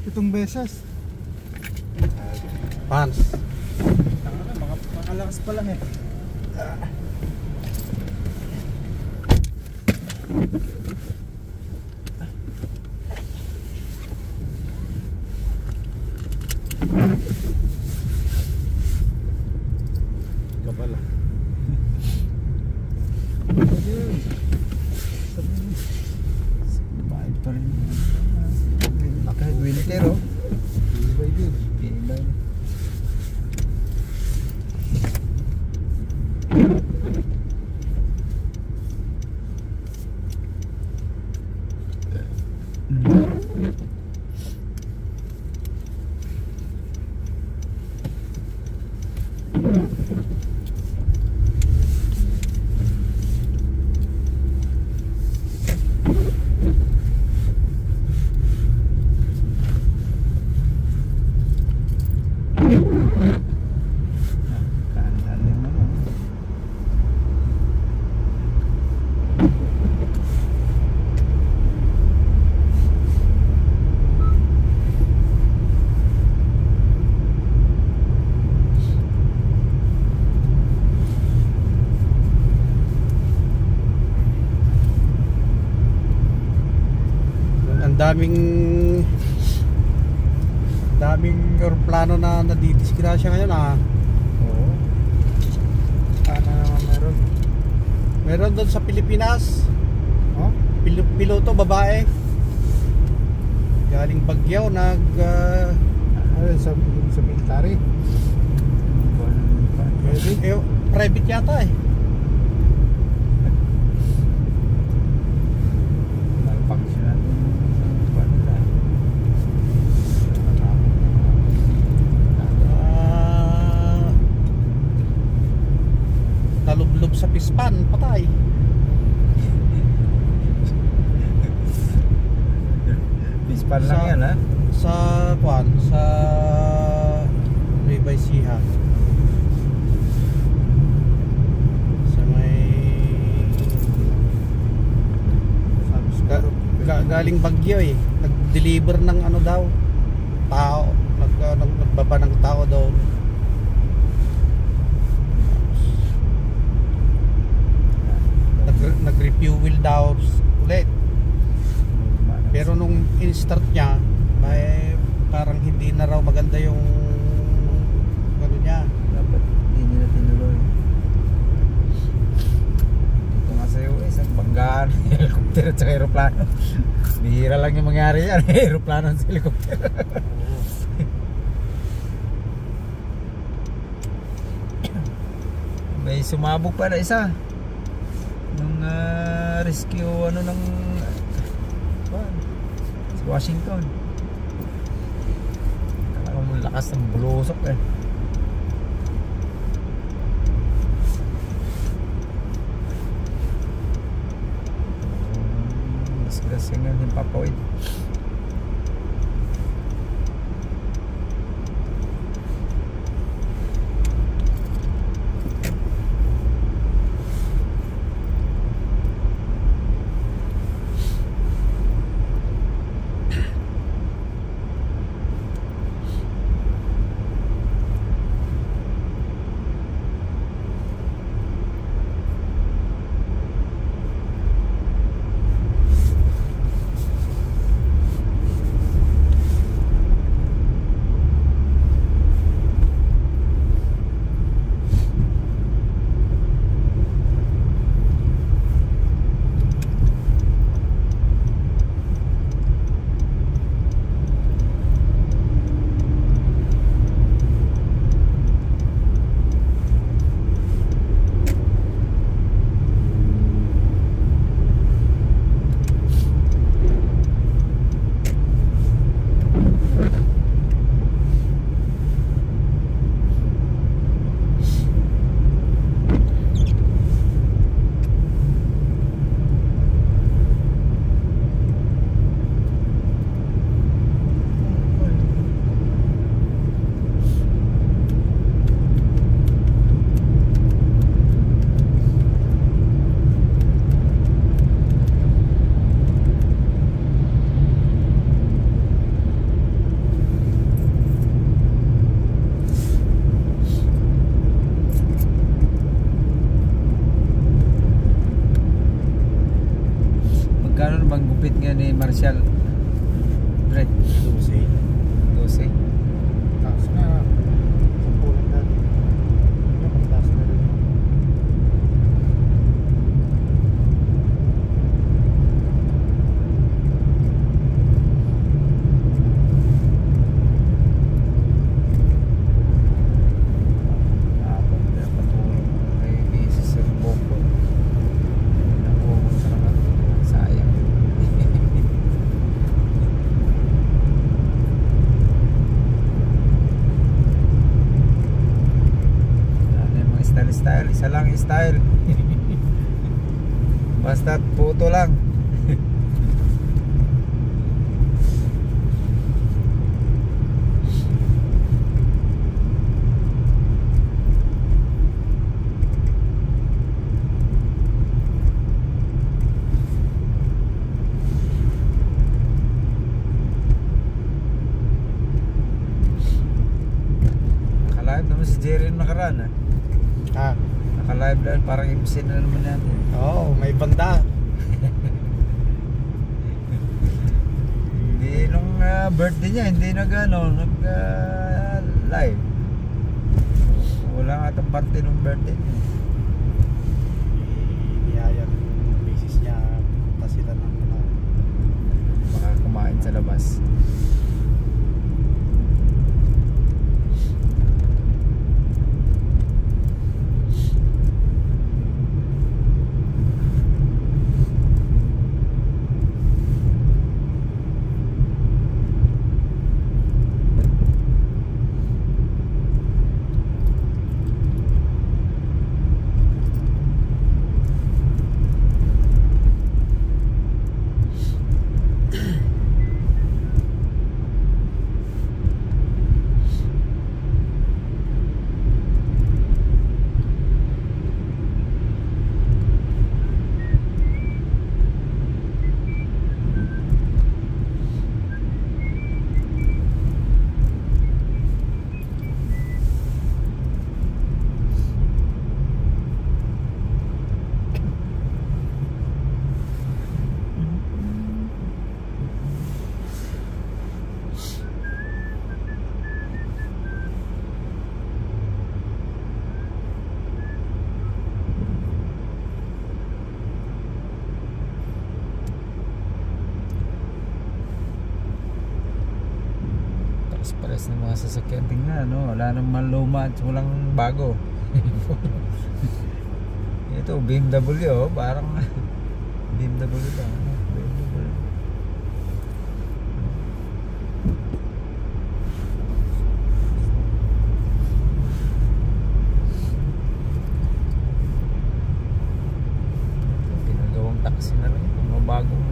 7 beses. Pans. Mga makalakas pa lang eh. Kapala. Bahay pa rin. Kahit winter oh. Ibay din. Ibay. daming aeroplano na nadidisgrasya ngayon Oo. Sana naman meron doon sa Pilipinas. Oh? Piloto babae galing Baguio sa military. Private yata eh. Nalublob sa pispan, patay. Pispan lang yan ha? Sa Nueva Ecija. Sa may galing Baguio eh. Nag-deliver ng ano daw, tao. Nagbaba ng tao daw. Nag-refuel daw ulit. Pero nung in-start niya, may parang hindi na raw maganda yung ano niya. Dapat hindi nila tinuloy. Dito nga sa US, ang banggaan, helicopter at saka aeroplano. Bihira lang yung mangyari yan, aeroplano at helicopter. May sumabog pa na isa. Nung rescue ng sa Washington. Talagang lakas ng bulusok eh. Mas nga yung papawid. Marshall. Brett. 12. 12. Taas na. Sampulan dati. Yung pagtaas na rin. Style, isa lang yung style. Basta puto lang. Nakalive naman si Jerry nung nakaraan ah. Ah. Naka-live lang, parang MC na naman natin. Oo, may banda. Hindi nung birthday niya, hindi live. Wala nga itong party nung birthday niya. Niyaya ng misis niya, punta sila ng Baka kumain sa labas. Pares ng mga sasakyan tingnan, no? Wala naman luma at walang bago. Ito BMW, oh, parang BMW lang, ano? BMW. Ginagawang taxi na lang ito, mga bagong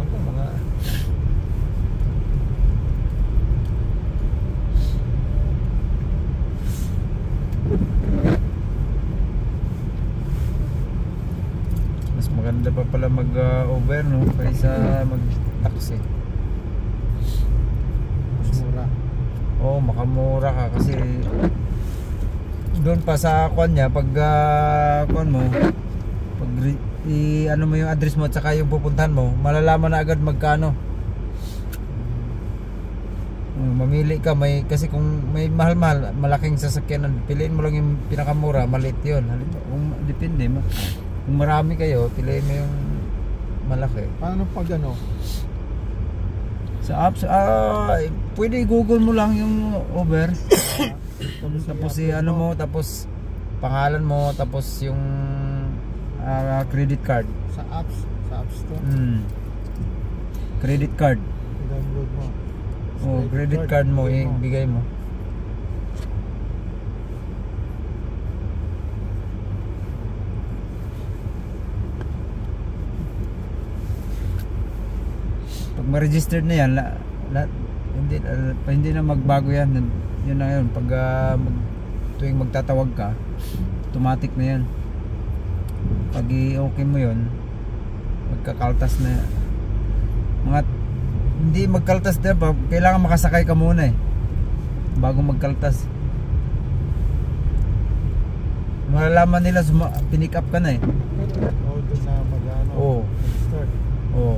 mga mas maganda pa pala mag-over, no, kaysa mag-taxi. mas mura. Oo, makamura ka kasi doon pa sa kwan niya pag kwan mo, pag ano mo yung address mo at saka yung pupuntahan mo, malalaman na agad magkano. Mamili ka, may kasi kung may mahal-mahal, malaking sasakyan, piliin mo lang yung pinakamura, maliit yun. Kung depende, kung marami kayo, piliin mo yung malaki. Paano pag ano? Sa apps, pwede i-google mo lang yung Uber. Tapos ano mo, tapos pangalan mo, tapos yung credit card. Sa apps store? Credit card. I-download mo. Oh, credit card mo, ibigay mo. Pag ma-registered na yan, hindi na magbago yan. Yun na yun. Pag tuwing magtatawag ka, automatic na yan. Pag i-okay mo yun, magkakaltas na yan. Hindi magkaltas din pa, kailangan makasakay ka muna eh bago magkaltas. Malalaman nila pinick up ka na eh. Oo, doon na mag-ano. Oo. Start. Oo.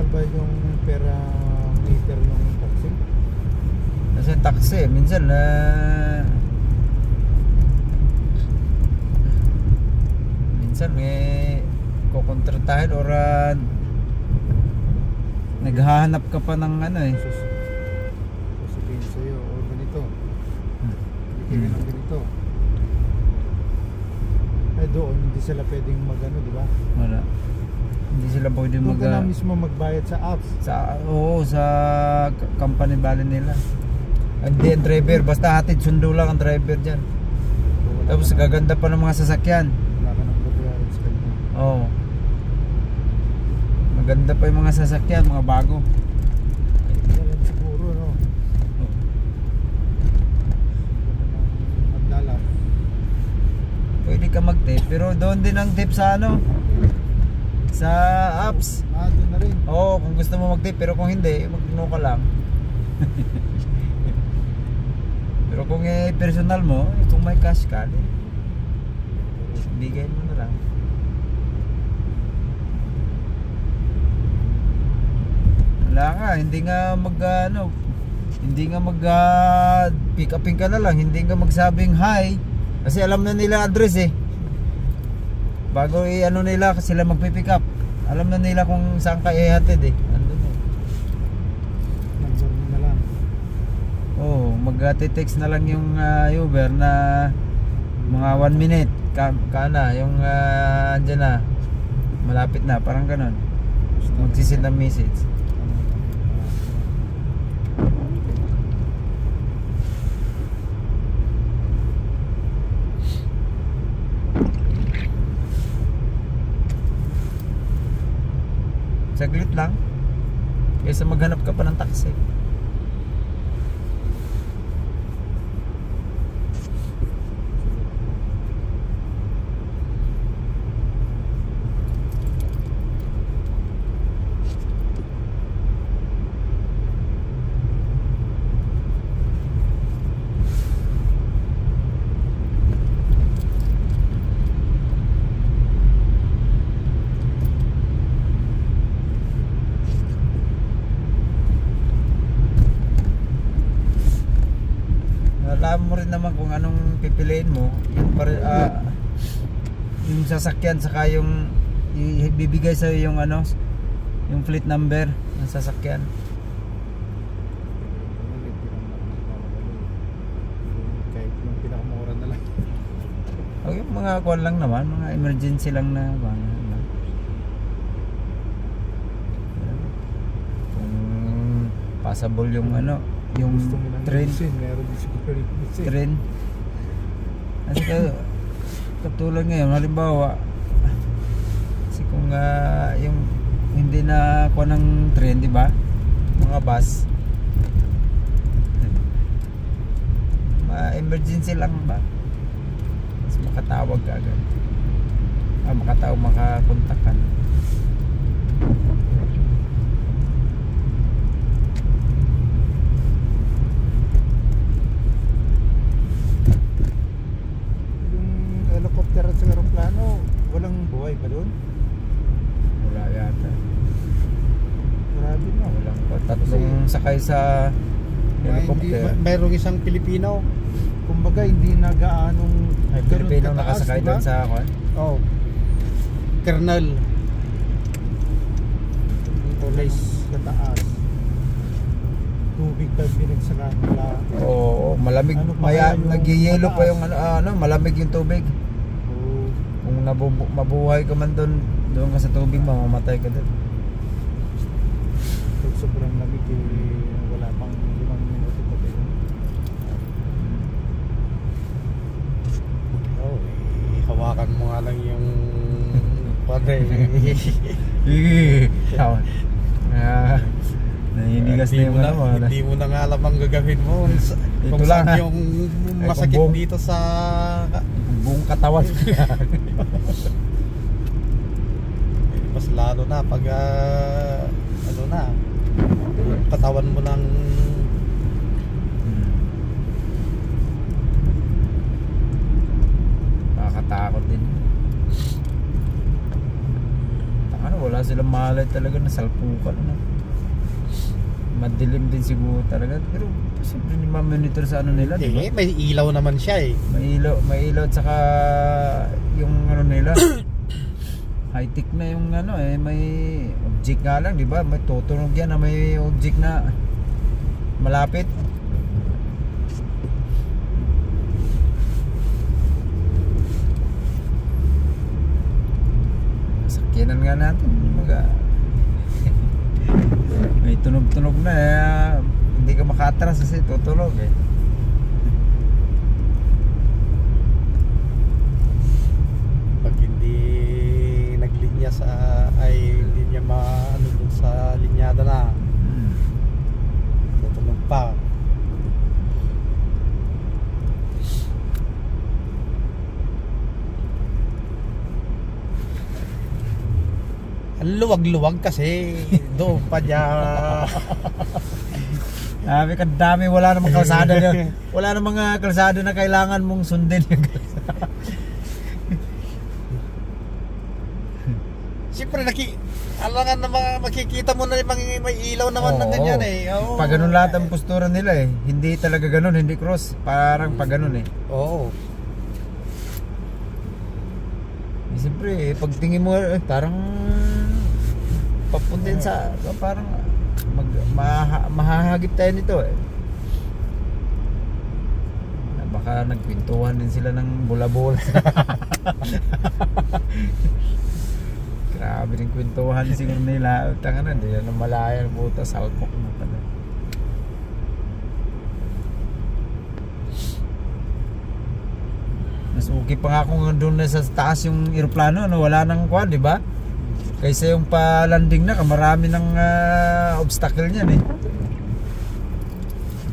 ba yung pera meter ng taxi? Kasi taxi, minsan minsan may kukontratahin or naghahanap ka pa ng ano eh. Sasabihin sa'yo, o ganito. Bigyan ng ganito. Ay doon, hindi sila pwedeng magano, di ba? Wala. Hindi sila pwedeng Doon ka na mismo magbayad sa apps. Oo, sa company bali nila. Hindi ang driver, basta hatid sundo lang ang driver dyan. Tapos gaganda pa ng mga sasakyan. Wala ka nang babayaran sa kanya. Oo. Maganda pa yung mga sasakyan, mga bago. Wala siguro, no? Magdala. Pwede ka mag-tip, pero doon din ang tip sa ano? Sa apps. Doon na rin. Oo, kung gusto mo mag-tip, pero kung hindi, mag-no ka lang. Pero kung personal mo, kung may cash ka, bigay mo na lang. Wala nga, hindi nga mag pick upin ka na lang, hindi nga magsabing hi kasi alam na nila address eh. Bago ano nila kasi sila magpi-pick up, alam na nila kung saan ka ihatid eh. Andun eh. Number mo na lang. Oh, mag-text na lang yung Uber na mga 1 minute ka na yung andyan na malapit na, parang ganon. Magsisend ng message. Saglit lang kaysa maghanap ka pa ng taxi. Alam mo rin naman kung anong pipiliin mo, yung sasakyan saka yung bibigay sa yung ano, yung fleet number ng sasakyan. Kahit yung pinakamura na lang. O yung mga kuwan lang naman, mga emergency lang na bang. Kung possible yung ano, yung train, meron din siguro train. Kasi katulad ngayon, halimbawa kasi kung yung hindi na kuha ng train, di ba? Mga bus, emergency lang ba? Mas makatawag ka agad. Makatawag, makakontak ka. Helicopter at sa aeroplano, walang buhay ba doon? Wala yata. Grabe na. Walang tatlong sakay sa helicopter. Mayroong isang Pilipino. Kumbaga hindi na gaanong Ay, Pilipino nakasakay doon sa ako. Oh. Colonel. Police. Kataas. Tubig pa binagsaka nila. Oo, malamig. Ano pa kaya yung Nag-yellow pa mataas? yung malamig yung tubig. Oo. Kung mabuhay ka man doon ka sa tubig, mamamatay ka doon. Pag sobrang lamig wala pang 5 minuto pa tayo. Oh, hawakan mo nga lang yung padre. Naninigas na yung ano. Hindi mo na nga alam ang gagawin mo. Kung lang, saan yung masakit dito sa buong katawan. mas lalo na pag ano na katawan mo ng Nakakatakot din. Ano, wala silang malay talaga na salpukan, ano. Madilim din siguro talaga, pero siyempre hindi ma-monitor sa ano nila, di ba? May ilaw naman siya eh. May ilaw at saka yung ano nila high-tech na yung ano eh, may object nga lang, di ba? May tutunog yan na may object na malapit. Sakyanan nga natin may tunog-tunog na eh, hindi ka makatras kasi tutunog eh. Pag hindi naglinya hindi niya maano dun sa linyada na, tutunog pa. Ang luwag-luwag kasi doon pa niya. Sabi ka dami, wala namang kalsada niya. Wala namang kalsada na kailangan mong sundin. Siyempre alangan na makikita mo na may ilaw naman na ganyan eh. Oo. Pag ganun lahat ang postura nila eh. Hindi talaga ganun, hindi cross. Parang pag ganun eh. Oo. Siyempre, pag tingin mo parang papuntin sa parang mahahagip tayo nito eh. Baka nagkwentuhan din sila ng bola-bola. Grabe ng kwentuhan siguro nila. Tanga na, hindi na malaya ng buta, salpok na pala. Mas okay pa nga kung doon na sa taas yung eroplano, no? Wala nang quad, di ba? Kaysa yung pa-landing na, marami ng obstacle niyan eh.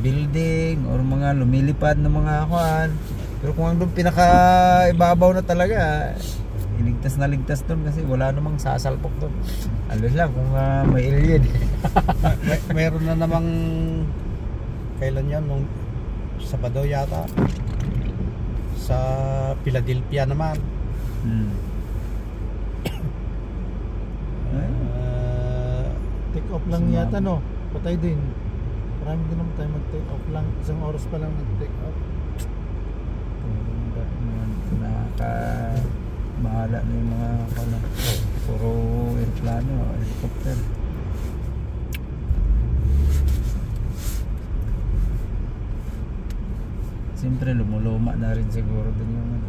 Building or mga lumilipad na mga kuan. Pero kung ang doon pinaka-ibabaw na talaga, iligtas na ligtas doon kasi wala namang sasalpok doon. Alos lang kung may alien. Meron na namang kailan yan, nung Sabado yata, sa Philadelphia naman. Take off lang yata, no? Patay din. Marami din naman tayo mag-take off lang. Isang oras pa lang nag-take off. Bahala na yung mga puro aeroplano, helicopter. Siyempre lumuluma na rin siguro din yung ano.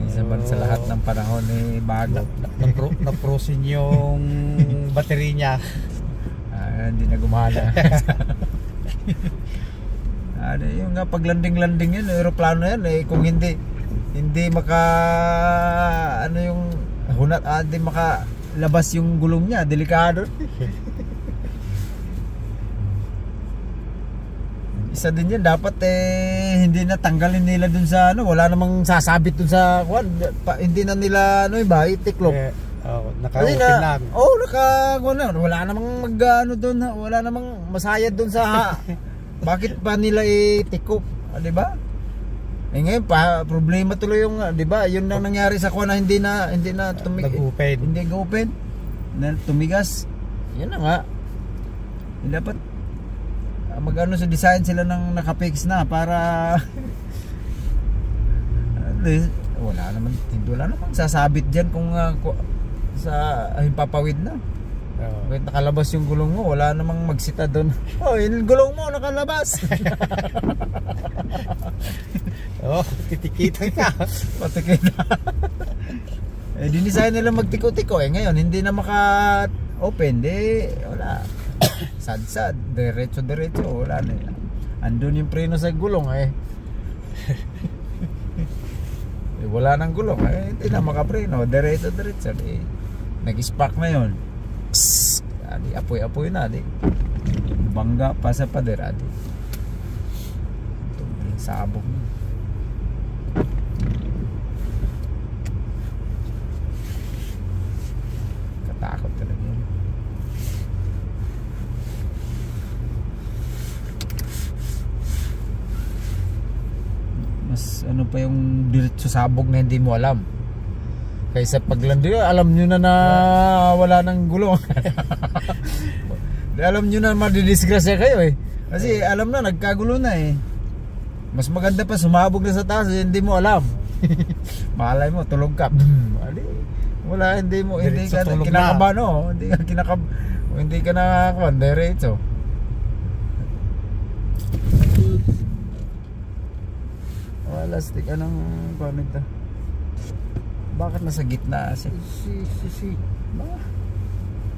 Isa man sa lahat ng panahon eh bago. Na-frozen yung battery niya. Hindi na gumana. Ano yung nga pag landing yan, aeroplano yan eh, kung hindi maka ano yung hunat, hindi makalabas yung gulong niya, delikado. Isa din yan, dapat hindi na tanggalin nila dun sa ano, wala namang sasabit dun sa hindi na nila ano ba, itiklop. Naka-open lang. Wala namang mag-ano dun, wala namang masayad dun sa bakit pa nila itikop, di ba? Ngayon problema tuloy yung, di ba? Yun lang nangyari sa kuwan na hindi na nag-open. Hindi nag-open. Na tumigas. Yan na nga. Dapat mag-ano sa design sila ng naka-fix na para wala naman sasabit diyan kung sa himpapawid na. Kahit nakalabas yung gulong mo, wala namang magsita doon. Yung gulong mo nakalabas. Titikita ka. Patikita. Dinisign nila magtiko-tiko ngayon hindi na maka-open, wala. Sad, diretso, wala na. Andun yung preno sa gulong wala nang gulong hindi na makapreno, diretso. Nag-spark na yun. Adi, apoy na di. Bangga pa sa pader adi. Ito yung sabog na. Katakot talaga yun. Mas ano pa yung diretso sabog na hindi mo alam. Kaysa paglandi, alam nyo na wala nang gulong. Alam nyo na madidisgrasya kayo eh. Kasi alam na, nagkagulo na eh. Mas maganda pa sumabog na sa taas, hindi mo alam. Malay mo, tulog ka. Wala, hindi ka kinakabahan, no? Hindi ka nakakabahan, diretso. Wala, stick, anong comment na? Bakit nasa gitna siya? Si.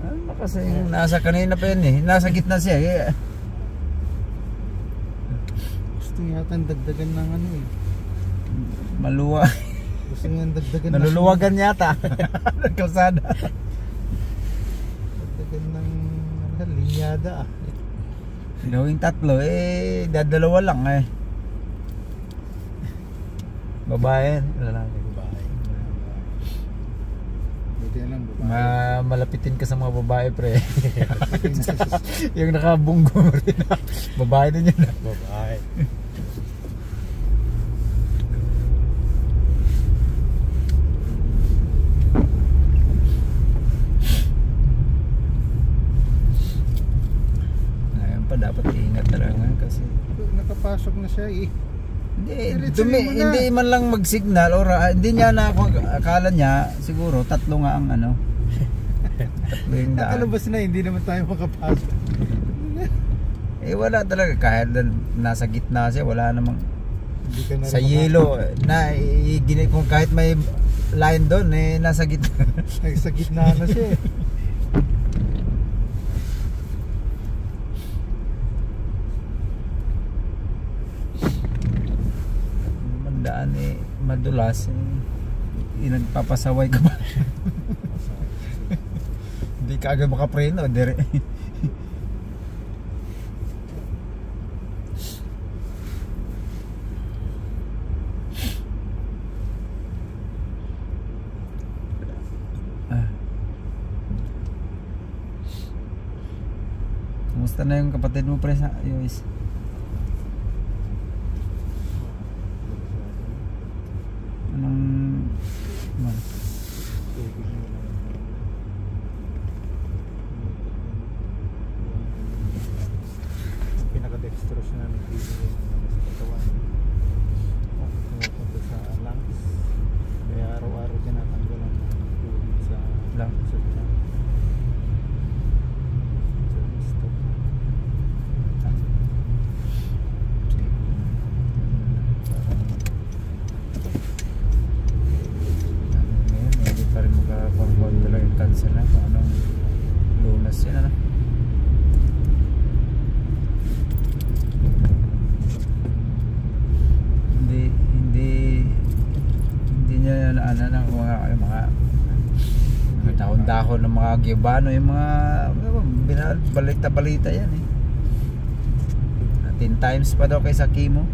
Ano kasi nasa kanina pa yun eh. Nasa gitna siya eh. Gusto yata dagdagan ng ano eh. Maluwa. Gusto nga dagdagan Naluluwagan yata. Kalsada. Dagdagan ng linyada ah. Gawing 3 eh. Dadalawa lang eh. Babae. Lalaki. Malapitin ka sa mga babae pre. Yung nakabunggo mo rin. Babae din yun. Babae. Ngayon pa dapat iingat talaga kasi nakapasok na siya eh. Hindi man lang mag-signal or hindi niya na akala niya siguro 3 nga ang ano. 3 yung daan. Nakalabas na hindi naman tayo makapasok. Wala talaga kahit nasa gitna siya, wala namang sa yellow na kung kahit may line doon nasa gitna. Sa gitna na siya eh. Daan madulas nagpapasaway ka ba? Hindi ka agad makapreno dire. Kumusta na yung kapatid mo pre sa US? Pinaka-dextrose na nagbibigay ng katawan. Pumupunta sa lungs. Kaya araw-araw tinatanggalan ng fluid sa lungs. Cancer na kung anong lunas yan ano. Hindi niya naana ng mga dahon-dahon ng mga Giovanno, yung mga balita yan eh. 10 times pa daw kaysa chemo.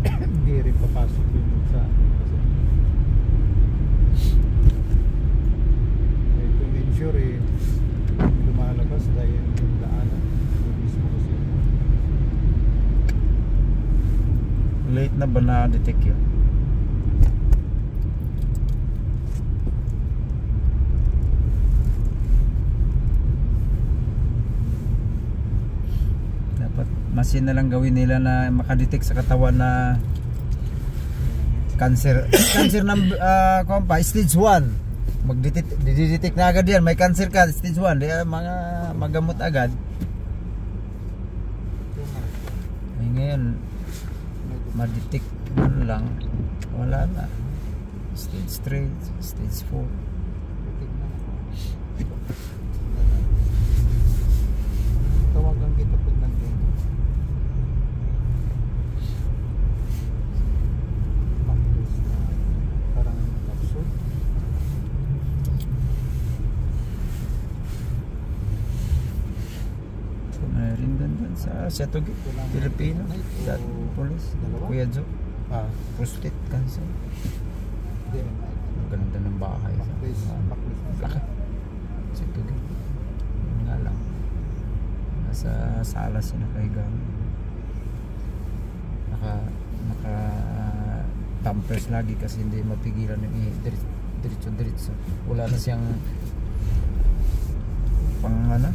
Hindi rin papasok yun sa sure eh, lumalabas dahil yung daanan yung mismo kasi late na ba na-detect yun? Dapat machine na lang gawin nila na makadetect sa katawan na cancer ng stage 1. Magdidetect na agad yan, may cancer ka stage 1, di mga magamot agad. Ngayon madetect man lang, wala na. Stage 3, stage 4. Tawagan kita pag nandun. Parang kapsul. Rin doon sa Setogi, Pilipino, police, Kuya Joe. Prostate cancer. Ganda ng bahay sa laki. Setogi. Yun nga lang. Nasa sala siya nakahiga. pampers lagi kasi hindi mapigilan yung diretso. Wala na siyang pang ano,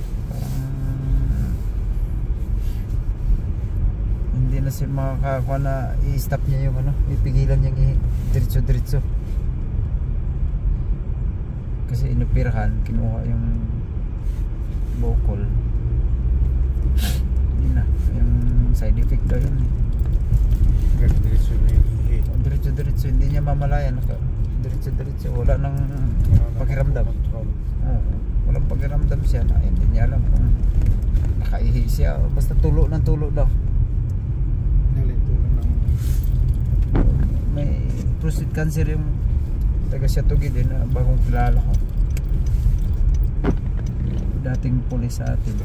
hindi na siya makakakuha na i-stop niya yung ano, ipigilan niyang diretso. Kasi inoperahan, kinuha yung bokol. Yun na, yung side effect daw yun eh. Diretso na yung ihi. Diretso, hindi niya mamalayan. Diretso, wala nang pakiramdam. Walang pakiramdam siya na hindi niya alam kung nakaihi siya. Basta tulo daw. Tulo ng May prostate cancer yung taga Siatugid din na bagong kilala ko. Dating pulis sa atin.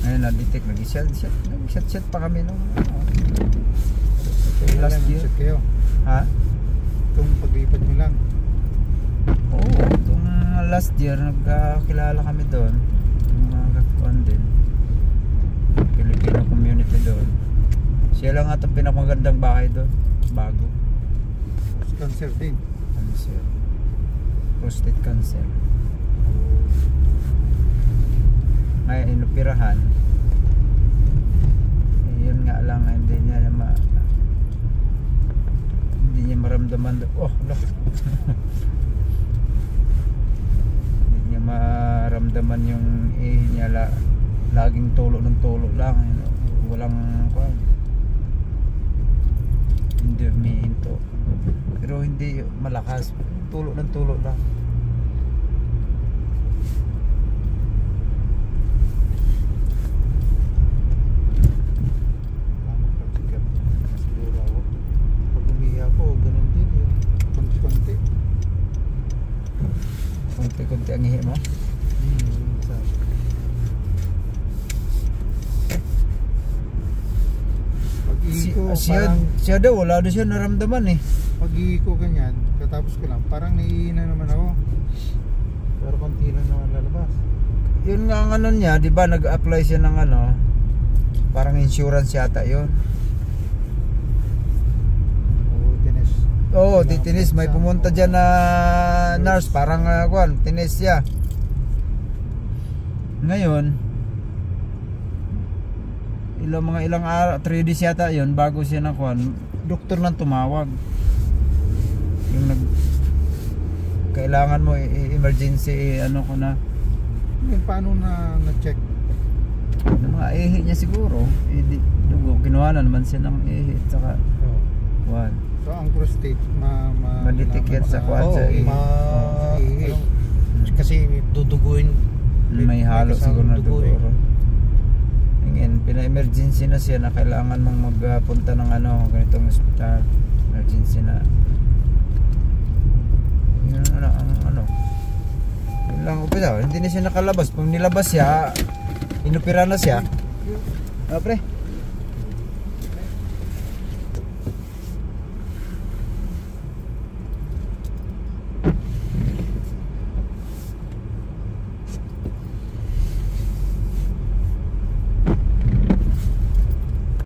Ngayon na-detect, nag-shot pa kami nung last year. Kayo. Ha? Itong paglipat nyo lang. Oo, itong last year nagkakilala kami doon. Yung mga kakuan din, Filipino community doon. Siya lang at ang pinakamagandang bahay doon. Bago. Cancer din. Cancer. Prostate cancer. Ngayon inoperahan. Yun nga lang, hindi niya maramdaman. Oh, look. Hindi niya maramdaman yung niya laging tulo lang. Walang hindi umihinto. Pero hindi malakas. Tulo lang. Konti ang ihi mo. Siya daw wala daw siya naramdaman eh. Pag-ihi ko ganyan, katapos ko lang, parang naiina naman ako. Pero konti lang naman lalabas. Yun nga ang ano niya, di ba nag-apply siya ng ano, parang insurance yata yun. Oo, titinis. May pumunta dyan na nurse, parang tinis siya. Ngayon, ilang araw, 3 days yata yun, bago siya nakuhan, doktor nang tumawag. Yung kailangan mo emergency, ano ko na. Paano na-check? Yung mga ihi niya siguro, dugo, kinuha na naman siya ng ihi, tsaka kuhan. So ang prostate maditikit sa kuhan sa ihi. Kasi duduguin. May halo siguro na dugo. Ngayon, pina-emergency na siya na kailangan mong magpunta ng ganitong hospital. Emergency na. Yun yun lang upisa. Hindi na siya nakalabas. Pag nilabas siya, inopera na siya. Pre.